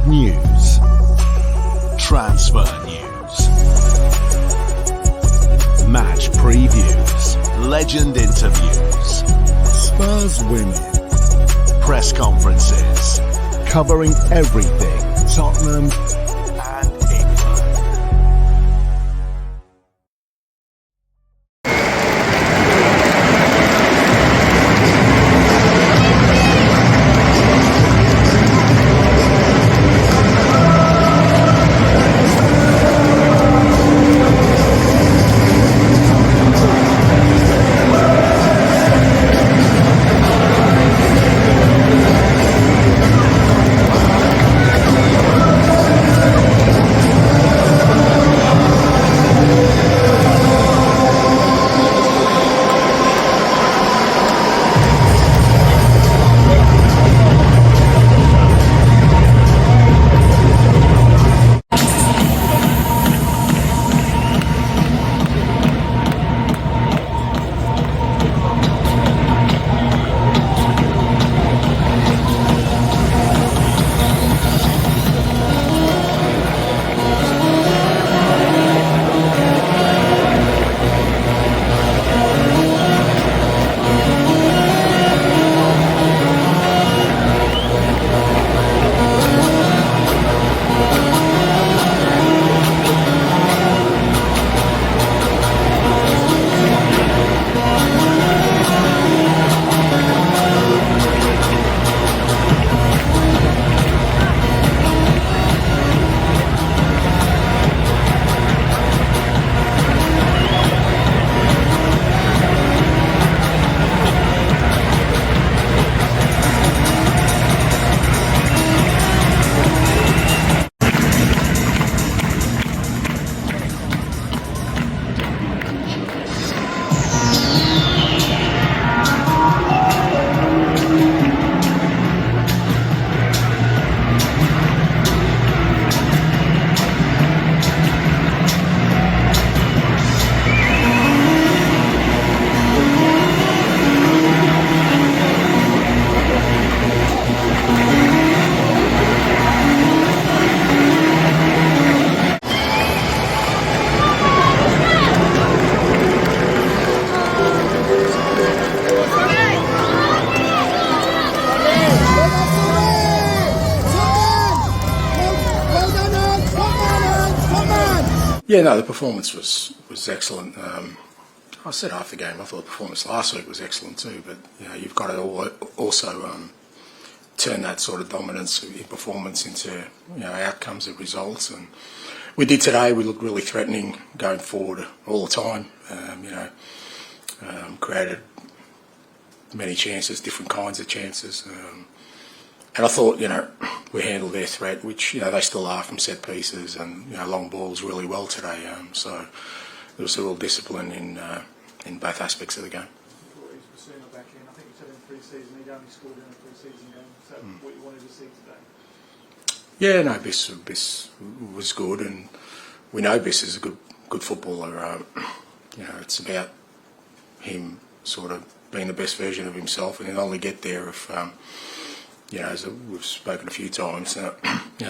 news, transfer news, match previews, legend interviews, Spurs women, press conferences, covering everything Tottenham and England. Yeah, no, the performance was excellent. I said after the game, I thought the performance last week was excellent too, but you know, you've got to also turn that sort of dominance in performance into outcomes and results. And we did today. We looked really threatening going forward all the time. Created many chances, different kinds of chances. And I thought, we handled their threat, which, they still are from set pieces and, long balls really well today. So there was a real discipline in both aspects of the game. Back in. I think you said in pre-season he'd only scored in a pre-season game. Is that what you wanted to see today? Yeah, no, Biss was good, and we know Biss is a good footballer. It's about him sort of being the best version of himself, and he'll only get there if... as we've spoken a few times,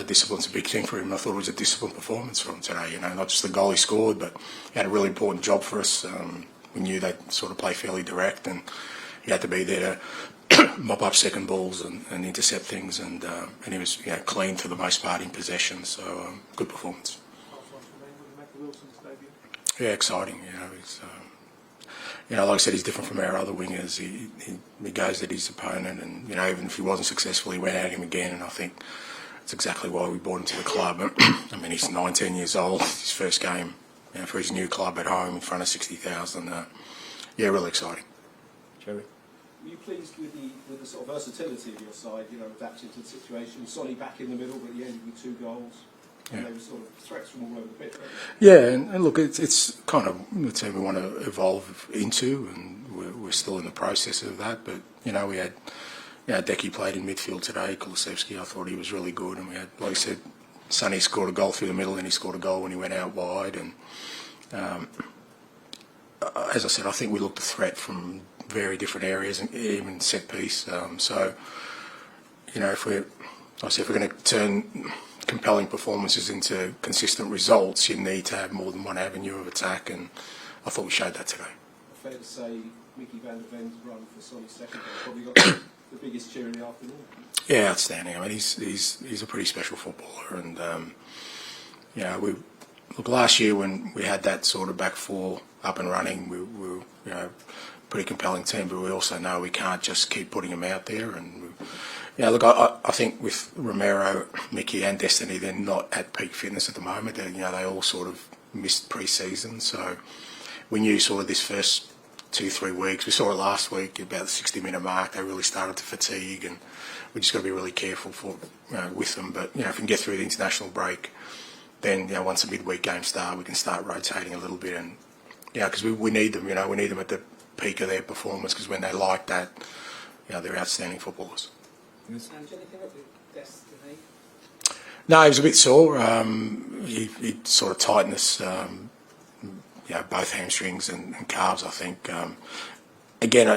discipline's a big thing for him. I thought it was a disciplined performance from him today, not just the goal he scored, but he had a really important job for us. We knew they'd sort of play fairly direct, and he had to be there to mop up second balls and intercept things, and he was clean for the most part in possession, so good performance. Yeah, exciting, he's... like I said, he's different from our other wingers. He goes at his opponent, and even if he wasn't successful, he went at him again. And I think that's exactly why we brought him to the club. I mean, he's 19 years old. His first game, for his new club at home in front of 60,000. Really exciting. Jerry, were you pleased with the sort of versatility of your side? Adapting to the situation. Sonny back in the middle, but he ended with 2 goals. And they were sort of threats from all over the pitch, weren't they? Yeah, and look, it's kind of the team we want to evolve into, and we're still in the process of that. But we had, Decky played in midfield today. Kulusevski, I thought he was really good, and we had, like I said, Sonny scored a goal through the middle, and he scored a goal when he went out wide. And as I said, I think we looked a threat from very different areas, and even set piece. So, if we're I said, if we're going to turn compelling performances into consistent results, you need to have more than one avenue of attack, and I thought we showed that today. Fair to say, Mickey van der Ven's run for Sonny's second goal probably got the biggest cheer in the afternoon. Yeah, outstanding. I mean, he's a pretty special footballer, and look, last year when we had that sort of back four up and running, we were pretty compelling team, but we also know we can't just keep putting them out there. And look, I think with Romero, Mickey, and Destiny, they're not at peak fitness at the moment. They all sort of missed pre-season, so we knew sort of this first 2-3 weeks. We saw it last week about the 60-minute mark. They really started to fatigue, and we just got to be really careful with them. But if we can get through the international break, then once the midweek games start, we can start rotating a little bit, and because we need them. We need them at the peak of their performance, because when they like that, they're outstanding footballers. Yes. And anything up with Destiny? No, he was a bit sore. He sort of tightened us, both hamstrings and calves, I think. Again,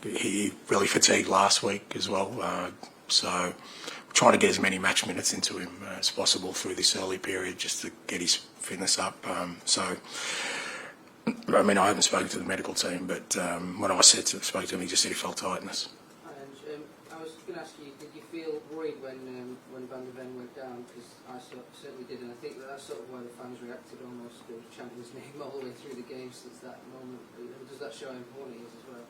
he really fatigued last week as well. So we're trying to get as many match minutes into him as possible through this early period, just to get his fitness up. I mean, I haven't spoken to the medical team, but when I spoke to him, he just said he felt tightness. And I was going to ask you, did you feel worried when Van der Ven went down? Because I certainly did, and I think that's sort of why the fans reacted almost. They were chanting his name all the way through the game since that moment. Does that show how important he is as well?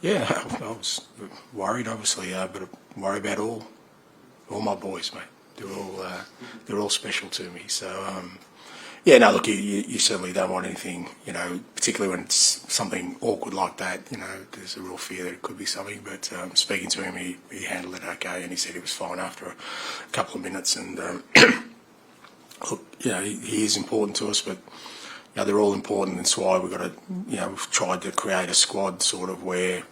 Yeah, I was worried, obviously, but I worry about all my boys, mate. They're all special to me. So look, you certainly don't want anything, particularly when it's something awkward like that. There's a real fear that it could be something. But speaking to him, he handled it okay, and he said he was fine after a couple of minutes. And look, he is important to us, but they're all important. That's why we've got to, we've tried to create a squad sort of where,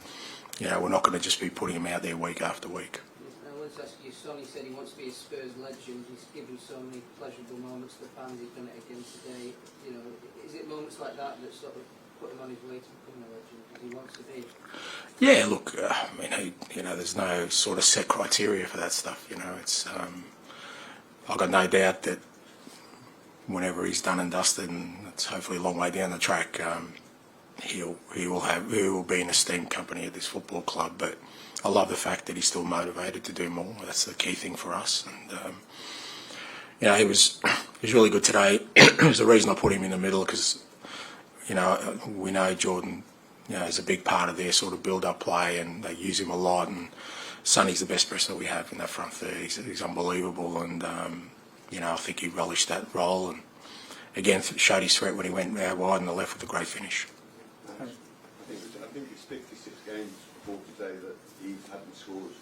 we're not going to just be putting them out there week after week. I wanted to ask you, Sonny said he wants to be a Spurs legend. He's given so many pleasurable moments to the fans. He's done it again today. Is it moments like that that sort of put him on his way to becoming a legend? Because he wants to be. Yeah, look, I mean, there's no sort of set criteria for that stuff. It's I've got no doubt that whenever he's done and dusted, and it's hopefully a long way down the track, he will be an esteemed company at this football club. But I love the fact that he's still motivated to do more. That's the key thing for us. And he was really good today. There's a reason I put him in the middle, because we know Jordan is a big part of their sort of build-up play, and they use him a lot. And Sonny's the best person that we have in that front third. He's unbelievable, and I think he relished that role, and again showed his threat when he went out wide on the left with a great finish. I think it's 56 games before today that he hadn't scored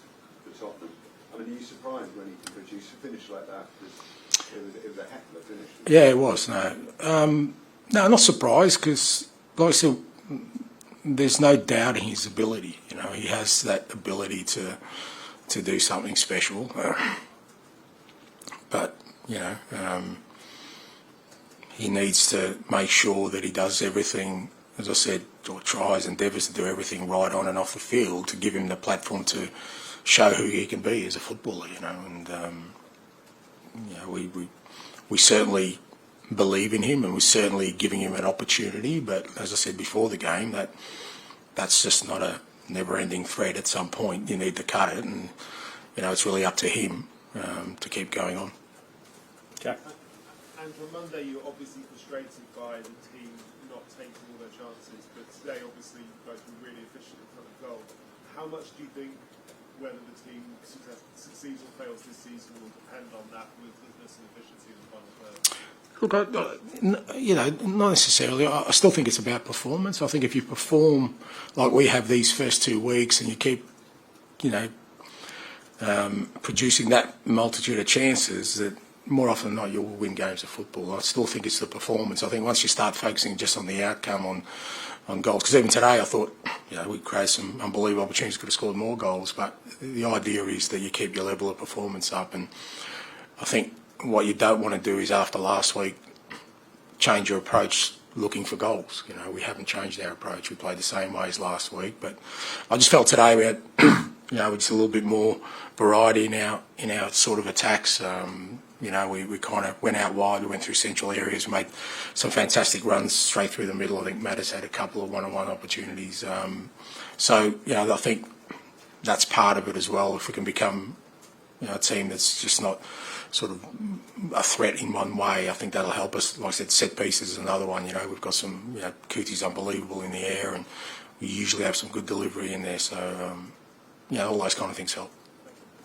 for Tottenham. I mean, are you surprised when he can produce a finish like that? Because it was a heck of a finish. Yeah, it was. No, not surprised, because, like I said, there's no doubting his ability. He has that ability to do something special. But he needs to make sure that he does everything, as I said, or endeavours to do everything right on and off the field to give him the platform to show who he can be as a footballer. And we certainly believe in him, and we're certainly giving him an opportunity. But as I said before the game, that's just not a never-ending thread. At some point, you need to cut it, and it's really up to him to keep going on. Jack. And on Monday, you were obviously frustrated by the team not taking all their chances, but today, obviously, you guys were really efficient in front of goal. How much do you think whether the team succeeds or fails this season will depend on that ruthlessness and efficiency in the final third? Look, not necessarily. I still think it's about performance. I think if you perform like we have these first 2 weeks, and you keep, producing that multitude of chances, that more often than not you'll win games of football. I still think it's the performance. I think once you start focusing just on the outcome, on goals, because even today I thought, we created some unbelievable opportunities, could have scored more goals, but the idea is that you keep your level of performance up. And I think what you don't want to do is, after last week, change your approach looking for goals. We haven't changed our approach. We played the same way as last week, but I just felt today we had you know, just a little bit more variety in our sort of attacks. You know, we kind of went out wide, we went through central areas, made some fantastic runs straight through the middle. I think Matt has had a couple of one-on-one opportunities. So, you know, I think that's part of it as well. If we can become, you know, a team that's just not sort of a threat in one way, I think that'll help us. Like I said, set pieces is another one. You know, we've got some, you know, Cootie's unbelievable in the air, and we usually have some good delivery in there. So, you know, all those kind of things help.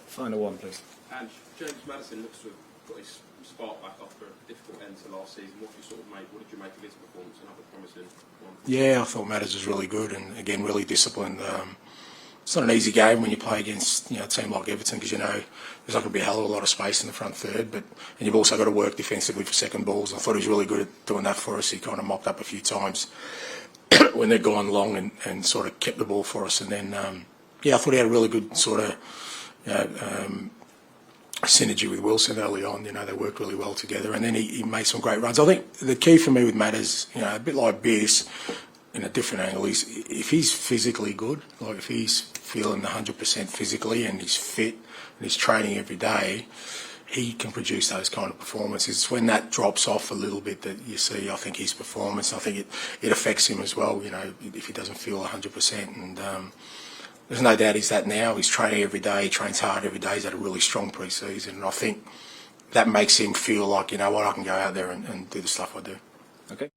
Final one, please. And James Maddison looks to have got his spark back after a difficult end to last season. What did you make of his performance? Another promising one. Yeah, I thought Matters was really good, and again, really disciplined. It's not an easy game when you play against, you know, a team like Everton, because you know there's not going to be a hell of a lot of space in the front third, and you've also got to work defensively for second balls. I thought he was really good at doing that for us. He kind of mopped up a few times when they'd gone long and sort of kept the ball for us. And then, yeah, I thought he had a really good sort of, you know, synergy with Wilson early on. You know, they worked really well together, and then he made some great runs. I think the key for me with Matt is, you know, a bit like Biss, in a different angle, is if he's physically good, like if he's feeling 100% physically and he's fit and he's training every day, he can produce those kind of performances. It's when that drops off a little bit that you see, I think, his performance. I think it affects him as well, you know, if he doesn't feel 100%. And there's no doubt he's that now. He's training every day, he trains hard every day. He's had a really strong pre-season, and I think that makes him feel like, you know what, I can go out there and do the stuff I do. Okay.